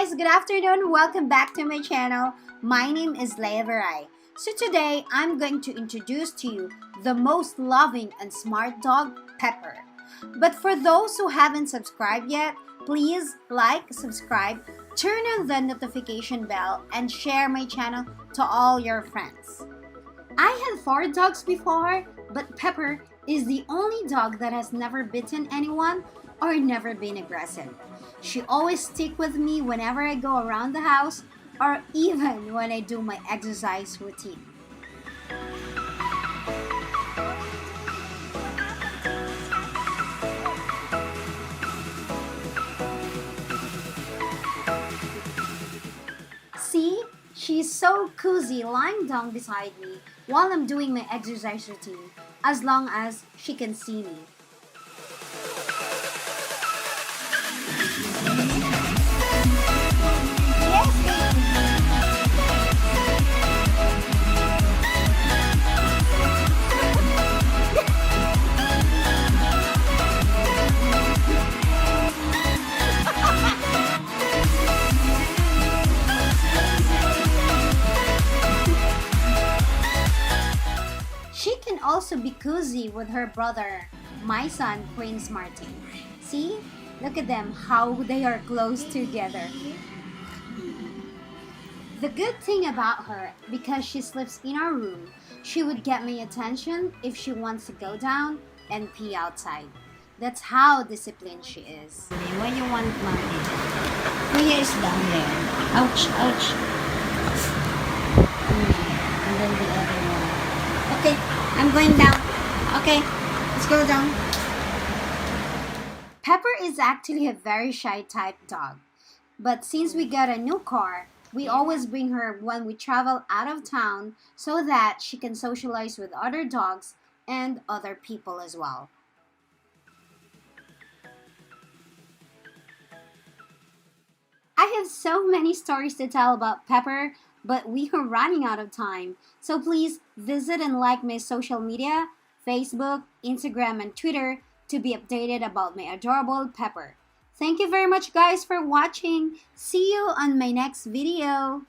guys, good afternoon. Welcome back to my channel. My name is Leia Veray. So today, I'm going to introduce to you the most loving and smart dog, Pepper. But for those who haven't subscribed yet, please like, subscribe, turn on the notification bell, and share my channel to all your friends. I had 4 dogs before, but Pepper is the only dog that has never bitten anyone or never been aggressive. She always stick with me whenever I go around the house or even when I do my exercise routine. See, she's so cozy lying down beside me while I'm doing my exercise routine, as long as she can see me. She can also be cozy with her brother, my son, Prince Martin. See? Look at them, how they are close together. The good thing about her, because she sleeps in our room, she would get my attention if she wants to go down and pee outside. That's how disciplined she is. When you want mommy, Kuya is down there. Ouch, ouch. And then the other one. Okay, I'm going down. Okay, let's go down. Pepper is actually a very shy type dog. But since we got a new car, we always bring her when we travel out of town so that she can socialize with other dogs and other people as well. I have so many stories to tell about Pepper, but we are running out of time. So please visit and like my social media, Facebook, Instagram, and Twitter to be updated about my adorable Pepper. Thank you very much guys for watching. See you on my next video.